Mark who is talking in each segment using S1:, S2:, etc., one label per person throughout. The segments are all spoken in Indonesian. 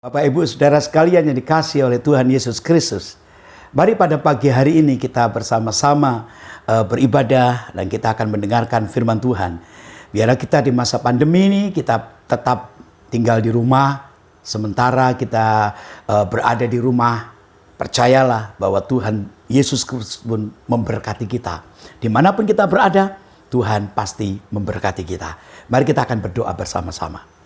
S1: Bapak, Ibu, Saudara sekalian yang dikasihi oleh Tuhan Yesus Kristus. Mari pada pagi hari ini kita bersama-sama beribadah dan kita akan mendengarkan firman Tuhan. Biarlah kita di masa pandemi ini kita tetap tinggal di rumah. Sementara kita berada di rumah, percayalah bahwa Tuhan Yesus Kristus pun memberkati kita. Dimanapun kita berada, Tuhan pasti memberkati kita. Mari kita akan berdoa bersama-sama.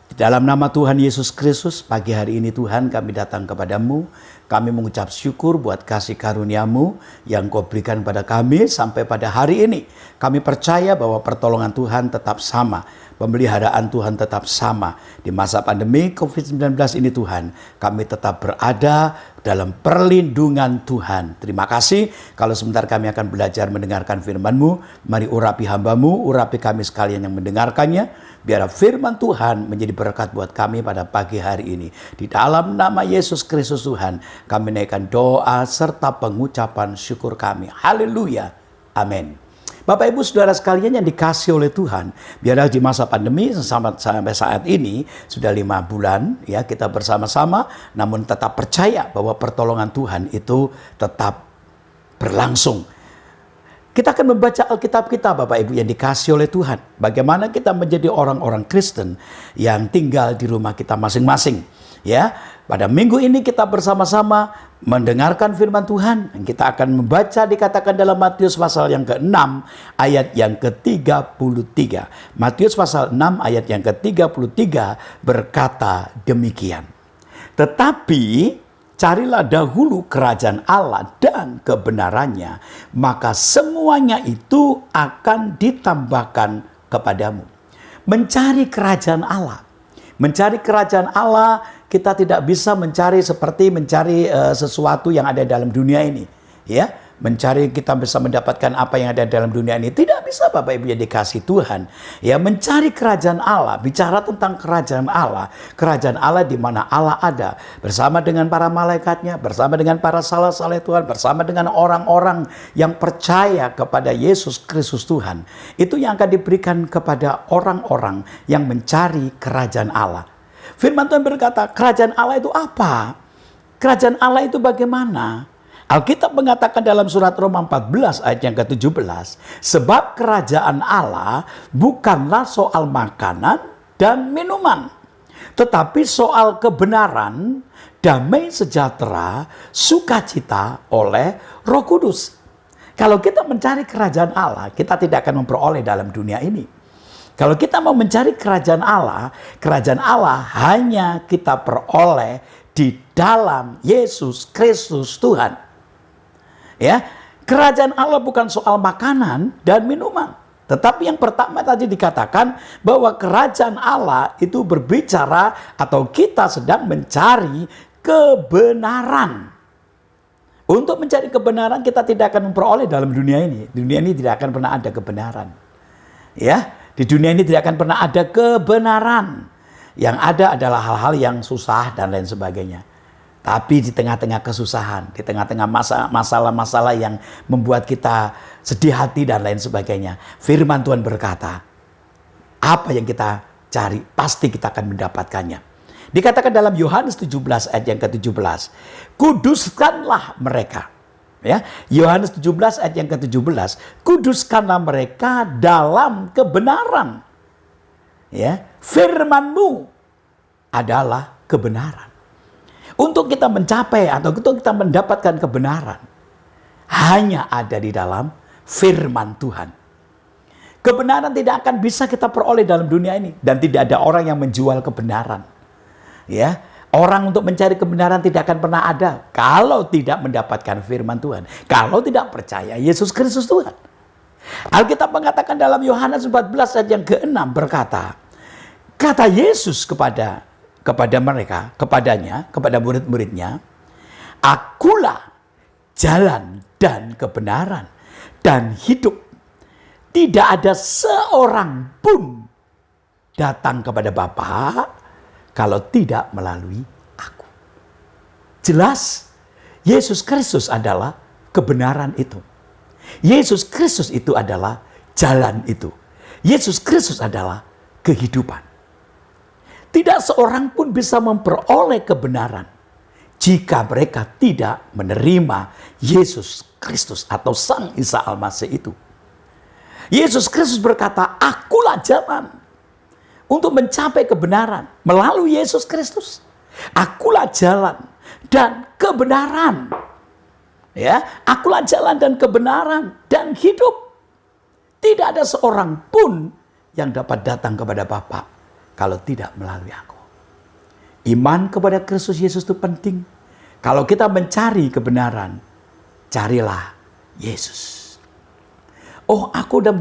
S1: Di dalam nama Tuhan Yesus Kristus, pagi hari ini Tuhan kami datang kepadamu. Kami mengucap syukur buat kasih karunia-Mu yang Kau berikan pada kami sampai pada hari ini. Kami percaya bahwa pertolongan Tuhan tetap sama. Pemeliharaan Tuhan tetap sama. Di masa pandemi COVID-19 ini Tuhan, kami tetap berada dalam perlindungan Tuhan. Terima kasih. Kalau sebentar kami akan belajar mendengarkan firman-Mu. Mari urapi hamba-Mu, urapi kami sekalian yang mendengarkannya. Biar firman Tuhan menjadi berkat buat kami pada pagi hari ini. Di dalam nama Yesus Kristus Tuhan, kami naikkan doa serta pengucapan syukur kami. Haleluya. Amin. Bapak, Ibu, Saudara sekalian yang dikasihi oleh Tuhan, biarlah di masa pandemi sampai saat ini sudah 5 bulan ya kita bersama-sama, namun tetap percaya bahwa pertolongan Tuhan itu tetap berlangsung. Kita akan membaca Alkitab kita, Bapak Ibu yang dikasihi oleh Tuhan. Bagaimana kita menjadi orang-orang Kristen yang tinggal di rumah kita masing-masing. Ya, pada minggu ini kita bersama-sama mendengarkan firman Tuhan. Kita akan membaca dikatakan dalam Matius pasal yang ke-6 ayat yang ke-33. Matius pasal 6 ayat yang ke-33 berkata demikian. Tetapi carilah dahulu kerajaan Allah dan kebenarannya, maka semuanya itu akan ditambahkan kepadamu. Mencari kerajaan Allah. Mencari kerajaan Allah, kita tidak bisa mencari seperti mencari sesuatu yang ada dalam dunia ini. Ya, mencari kita bisa mendapatkan apa yang ada dalam dunia ini. Tidak bisa, Bapak Ibu yang dikasihi Tuhan. Ya, mencari kerajaan Allah, bicara tentang kerajaan Allah di mana Allah ada bersama dengan para malaikatnya, bersama dengan para saleh-saleh Tuhan, bersama dengan orang-orang yang percaya kepada Yesus Kristus Tuhan. Itu yang akan diberikan kepada orang-orang yang mencari kerajaan Allah. Firman Tuhan berkata, kerajaan Allah itu apa? Kerajaan Allah itu bagaimana? Alkitab mengatakan dalam surat Roma 14 ayat yang ke-17, sebab kerajaan Allah bukanlah soal makanan dan minuman, tetapi soal kebenaran, damai sejahtera, sukacita oleh Roh Kudus. Kalau kita mencari kerajaan Allah, kita tidak akan memperoleh dalam dunia ini. Kalau kita mau mencari kerajaan Allah hanya kita peroleh di dalam Yesus Kristus Tuhan. Ya, kerajaan Allah bukan soal makanan dan minuman. Tetapi yang pertama tadi dikatakan bahwa kerajaan Allah itu berbicara atau kita sedang mencari kebenaran. Untuk mencari kebenaran kita tidak akan memperoleh dalam dunia ini. Dunia ini tidak akan pernah ada kebenaran. Ya, di dunia ini tidak akan pernah ada kebenaran. Yang ada adalah hal-hal yang susah dan lain sebagainya. Tapi di tengah-tengah kesusahan, di tengah-tengah masalah-masalah yang membuat kita sedih hati dan lain sebagainya, firman Tuhan berkata, apa yang kita cari pasti kita akan mendapatkannya. Dikatakan dalam Yohanes 17 ayat yang ke-17, kuduskanlah mereka. Ya, Yohanes 17 ayat yang ke-17, kuduskanlah mereka dalam kebenaran. Ya, firman-Mu adalah kebenaran. Untuk kita mencapai atau untuk kita mendapatkan kebenaran, hanya ada di dalam firman Tuhan. Kebenaran tidak akan bisa kita peroleh dalam dunia ini. Dan tidak ada orang yang menjual kebenaran. Ya, orang untuk mencari kebenaran tidak akan pernah ada kalau tidak mendapatkan firman Tuhan. Kalau tidak percaya Yesus Kristus Tuhan. Alkitab mengatakan dalam Yohanes 14 ayat yang ke-6 berkata, kata Yesus kepada mereka, kepadanya, kepada murid-muridnya, akulah jalan dan kebenaran dan hidup. Tidak ada seorang pun datang kepada Bapa kalau tidak melalui aku. Jelas, Yesus Kristus adalah kebenaran itu. Yesus Kristus itu adalah jalan itu. Yesus Kristus adalah kehidupan. Tidak seorang pun bisa memperoleh kebenaran jika mereka tidak menerima Yesus Kristus atau Sang Isa Al-Masih itu. Yesus Kristus berkata, akulah jalan untuk mencapai kebenaran melalui Yesus Kristus. Akulah jalan dan kebenaran. Ya, akulah jalan dan kebenaran dan hidup. Tidak ada seorang pun yang dapat datang kepada Bapa kalau tidak melalui aku. Iman kepada Kristus Yesus itu penting. Kalau kita mencari kebenaran, carilah Yesus. Oh, aku udah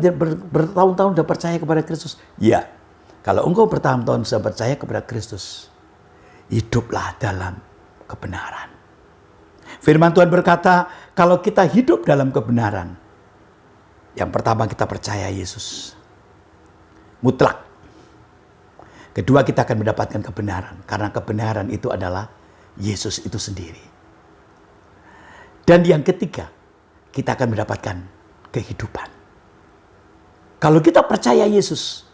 S1: bertahun-tahun udah percaya kepada Kristus. Ya, kalau engkau bertahun-tahun sudah percaya kepada Kristus, hiduplah dalam kebenaran. Firman Tuhan berkata, kalau kita hidup dalam kebenaran, yang pertama kita percaya Yesus. Mutlak. Kedua, kita akan mendapatkan kebenaran. Karena kebenaran itu adalah Yesus itu sendiri. Dan yang ketiga, kita akan mendapatkan kehidupan. Kalau kita percaya Yesus,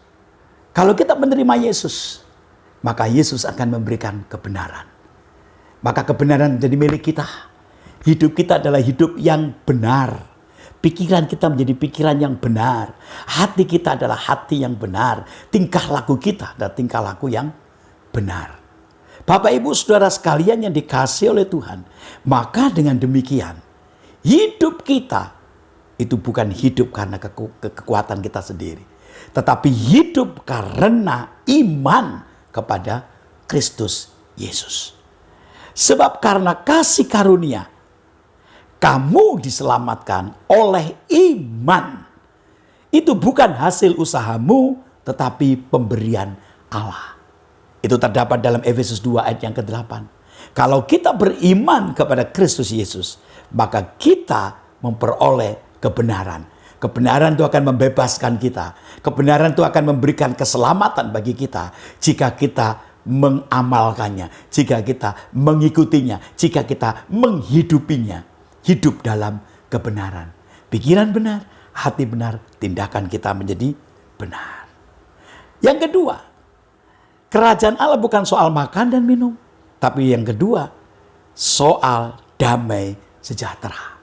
S1: kalau kita menerima Yesus, maka Yesus akan memberikan kebenaran. Maka kebenaran menjadi milik kita. Hidup kita adalah hidup yang benar. Pikiran kita menjadi pikiran yang benar. Hati kita adalah hati yang benar. Tingkah laku kita adalah tingkah laku yang benar. Bapak, Ibu, Saudara sekalian yang dikasihi oleh Tuhan. Maka dengan demikian, hidup kita itu bukan hidup karena kekuatan kita sendiri. Tetapi hidup karena iman kepada Kristus Yesus. Sebab karena kasih karunia, kamu diselamatkan oleh iman. Itu bukan hasil usahamu, tetapi pemberian Allah. Itu terdapat dalam Efesus 2 ayat yang ke-8. Kalau kita beriman kepada Kristus Yesus, maka kita memperoleh kebenaran. Kebenaran itu akan membebaskan kita. Kebenaran itu akan memberikan keselamatan bagi kita jika kita mengamalkannya, jika kita mengikutinya, jika kita menghidupinya. Hidup dalam kebenaran. Pikiran benar, hati benar, tindakan kita menjadi benar. Yang kedua, kerajaan Allah bukan soal makan dan minum, tapi yang kedua, soal damai sejahtera.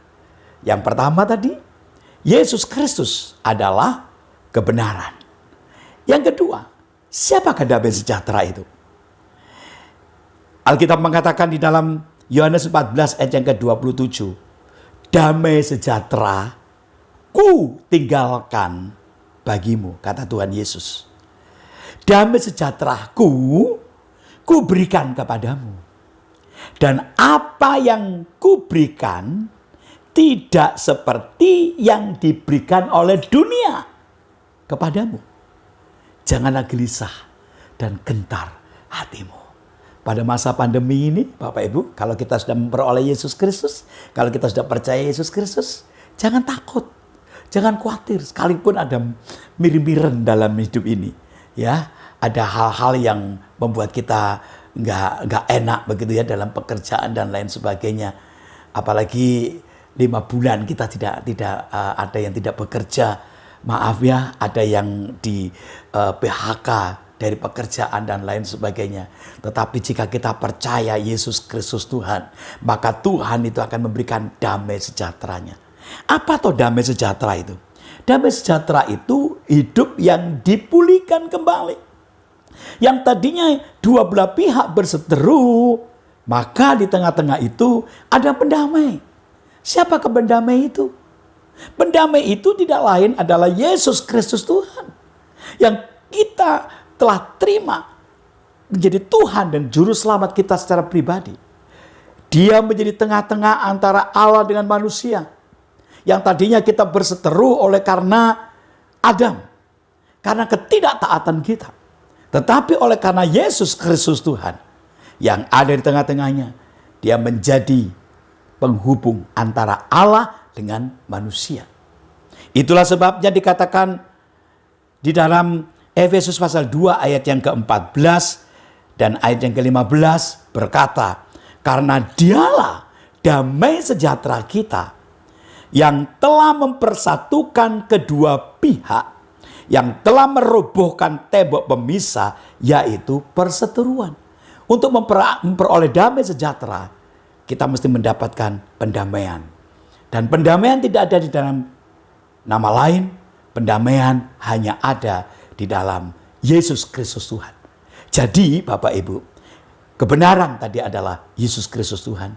S1: Yang pertama tadi, Yesus Kristus adalah kebenaran. Yang kedua, siapakah damai sejahtera itu? Alkitab mengatakan di dalam Yohanes 14 ayat yang ke-27, damai sejahtera ku tinggalkan bagimu, kata Tuhan Yesus. Damai sejahtera ku berikan kepadamu. Dan apa yang ku berikan tidak seperti yang diberikan oleh dunia kepadamu. Janganlah gelisah dan gentar hatimu. Pada masa pandemi ini, Bapak Ibu, kalau kita sudah memperoleh Yesus Kristus, kalau kita sudah percaya Yesus Kristus, jangan takut, jangan khawatir. Sekalipun ada mir-miran dalam hidup ini, ya, ada hal-hal yang membuat kita nggak enak begitu ya dalam pekerjaan dan lain sebagainya. Apalagi 5 bulan kita tidak ada yang tidak bekerja. Maaf ya, ada yang di PHK dari pekerjaan dan lain sebagainya. Tetapi jika kita percaya Yesus Kristus Tuhan, maka Tuhan itu akan memberikan damai sejahteranya. Apa toh damai sejahtera itu? Damai sejahtera itu hidup yang dipulihkan kembali. Yang tadinya dua belah pihak berseteru, maka di tengah-tengah itu ada pendamai. Siapa pendamai itu? Pendamai itu tidak lain adalah Yesus Kristus Tuhan. Yang kita telah terima menjadi Tuhan dan Juru Selamat kita secara pribadi. Dia menjadi tengah-tengah antara Allah dengan manusia. Yang tadinya kita berseteru oleh karena Adam. Karena ketidaktaatan kita. Tetapi oleh karena Yesus Kristus Tuhan yang ada di tengah-tengahnya, dia menjadi penghubung antara Allah dengan manusia. Itulah sebabnya dikatakan di dalam Efesus pasal 2 ayat yang ke-14 dan ayat yang ke-15 berkata, karena dialah damai sejahtera kita yang telah mempersatukan kedua pihak, yang telah merobohkan tembok pemisah, yaitu perseteruan. Untuk memperoleh damai sejahtera, kita mesti mendapatkan pendamaian. Dan pendamaian tidak ada di dalam nama lain, pendamaian hanya ada di dalam Yesus Kristus Tuhan. Jadi Bapak Ibu, kebenaran tadi adalah Yesus Kristus Tuhan.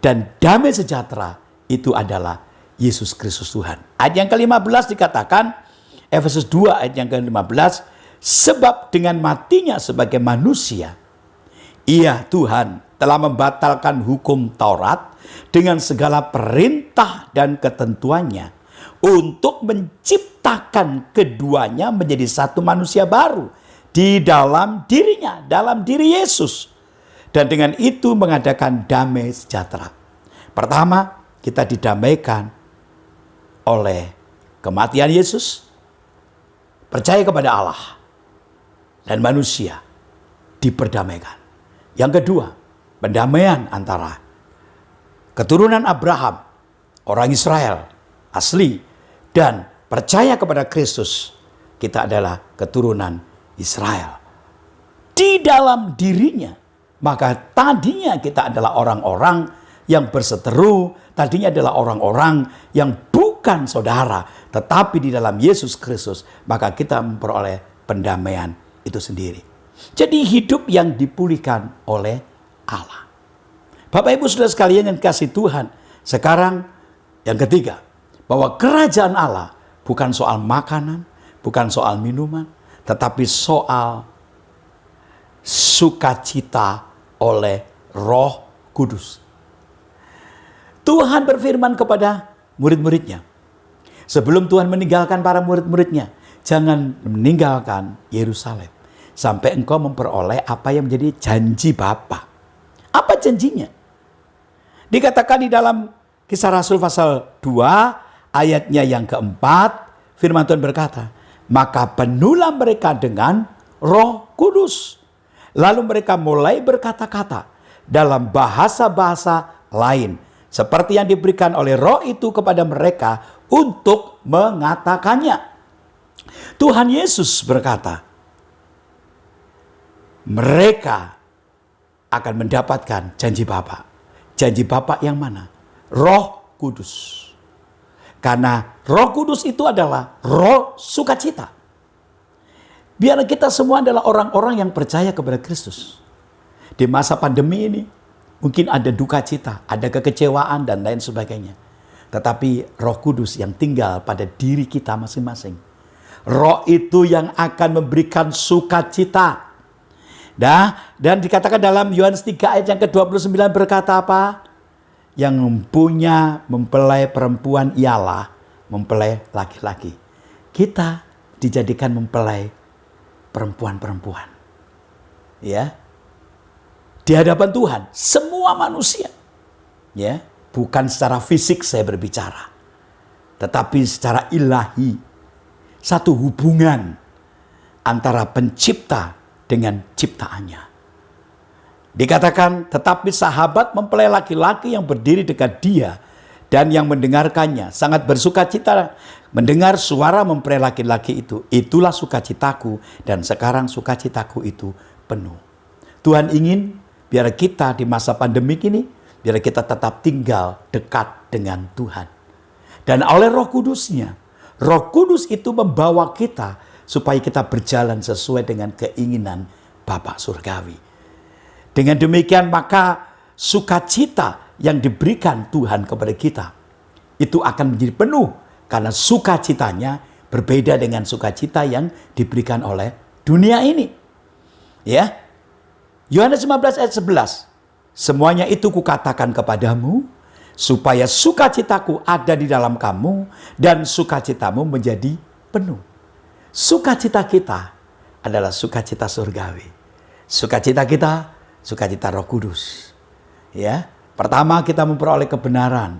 S1: Dan damai sejahtera itu adalah Yesus Kristus Tuhan. Ayat yang ke-15 dikatakan, Efesus 2 ayat yang ke-15, sebab dengan matinya sebagai manusia, Ia Tuhan telah membatalkan hukum Taurat dengan segala perintah dan ketentuannya untuk menciptakan keduanya menjadi satu manusia baru di dalam dirinya, dalam diri Yesus. Dan dengan itu mengadakan damai sejahtera. Pertama, kita didamaikan oleh kematian Yesus, percaya kepada Allah, dan manusia diperdamaikan. Yang kedua, pendamaian antara keturunan Abraham, orang Israel asli, dan percaya kepada Kristus. Kita adalah keturunan Israel. Di dalam dirinya, maka tadinya kita adalah orang-orang yang berseteru, tadinya adalah orang-orang yang bukan saudara, tetapi di dalam Yesus Kristus, maka kita memperoleh pendamaian itu sendiri. Jadi hidup yang dipulihkan oleh Allah. Bapak Ibu Saudara sekalian yang kasih Tuhan, sekarang yang ketiga, bahwa kerajaan Allah bukan soal makanan, bukan soal minuman, tetapi soal sukacita oleh Roh Kudus. Tuhan berfirman kepada murid-muridnya, sebelum Tuhan meninggalkan para murid-muridnya, jangan meninggalkan Yerusalem sampai engkau memperoleh apa yang menjadi janji Bapa. Apa janjinya? Dikatakan di dalam Kisah Rasul pasal 2 ayatnya yang keempat, firman Tuhan berkata, maka penuhlah mereka dengan Roh Kudus. Lalu mereka mulai berkata-kata dalam bahasa-bahasa lain, seperti yang diberikan oleh Roh itu kepada mereka untuk mengatakannya. Tuhan Yesus berkata, mereka akan mendapatkan janji Bapa. Janji Bapa yang mana? Roh Kudus. Karena Roh Kudus itu adalah roh sukacita. Biar kita semua adalah orang-orang yang percaya kepada Kristus. Di masa pandemi ini, mungkin ada duka cita, ada kekecewaan dan lain sebagainya. Tetapi Roh Kudus yang tinggal pada diri kita masing-masing. Roh itu yang akan memberikan sukacita. Dan dikatakan dalam Yohanes 3 ayat yang ke-29 berkata apa? Yang mempelai perempuan ialah mempelai laki-laki. Kita dijadikan mempelai perempuan-perempuan. Ya. Di hadapan Tuhan, semua manusia. Ya, bukan secara fisik saya berbicara, tetapi secara ilahi. Satu hubungan antara pencipta dengan ciptaannya. Dikatakan, tetapi sahabat mempelai laki-laki yang berdiri dekat dia dan yang mendengarkannya sangat bersuka cita mendengar suara mempelai laki-laki itu. Itulah sukacitaku, dan sekarang sukacitaku itu penuh. Tuhan ingin biar kita di masa pandemik ini, biar kita tetap tinggal dekat dengan Tuhan. Dan oleh Roh Kudusnya, Roh Kudus itu membawa kita supaya kita berjalan sesuai dengan keinginan Bapa Surgawi. Dengan demikian maka sukacita yang diberikan Tuhan kepada kita itu akan menjadi penuh, karena sukacitanya berbeda dengan sukacita yang diberikan oleh dunia ini. Ya. Yohanes 15 ayat 11. Semuanya itu kukatakan kepadamu supaya sukacitaku ada di dalam kamu dan sukacitamu menjadi penuh. Sukacita kita adalah sukacita surgawi. Sukacita kita, sukacita Roh Kudus. Ya, pertama kita memperoleh kebenaran.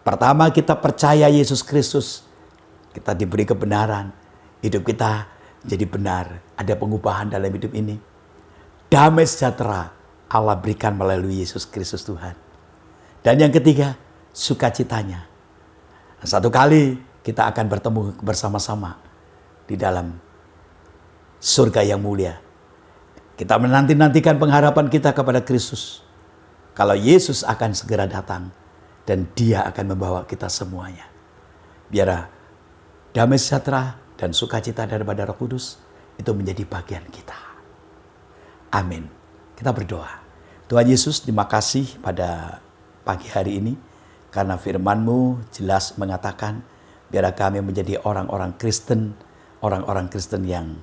S1: Pertama kita percaya Yesus Kristus. Kita diberi kebenaran. Hidup kita jadi benar. Ada pengubahan dalam hidup ini. Damai sejahtera Allah berikan melalui Yesus Kristus Tuhan. Dan yang ketiga, sukacitanya. Satu kali kita akan bertemu bersama-sama di dalam surga yang mulia. Kita menanti-nantikan pengharapan kita kepada Kristus. Kalau Yesus akan segera datang dan Dia akan membawa kita semuanya. Biar damai sejahtera dan sukacita daripada Roh Kudus itu menjadi bagian kita. Amin. Kita berdoa. Tuhan Yesus, terima kasih pada pagi hari ini karena firman-Mu jelas mengatakan biar kami menjadi orang-orang Kristen yang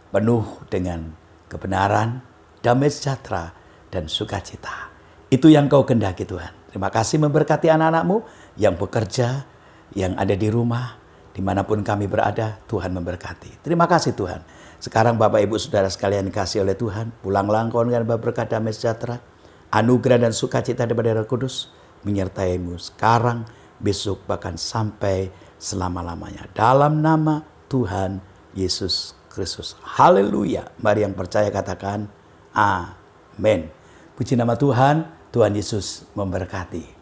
S1: penuh dengan kebenaran, damai sejahtera, dan sukacita. Itu yang Kau kehendaki Tuhan. Terima kasih memberkati anak-anak-Mu yang bekerja, yang ada di rumah, dimanapun kami berada, Tuhan memberkati. Terima kasih Tuhan. Sekarang Bapak Ibu Saudara sekalian dikasih oleh Tuhan, pulanglah engkau dengan berkat damai sejahtera, anugerah dan sukacita daripada Roh Kudus menyertai-Mu sekarang, besok, bahkan sampai selama-lamanya. Dalam nama Tuhan Yesus Kristus. Haleluya. Mari yang percaya katakan amin. Puji nama Tuhan, Tuhan Yesus memberkati.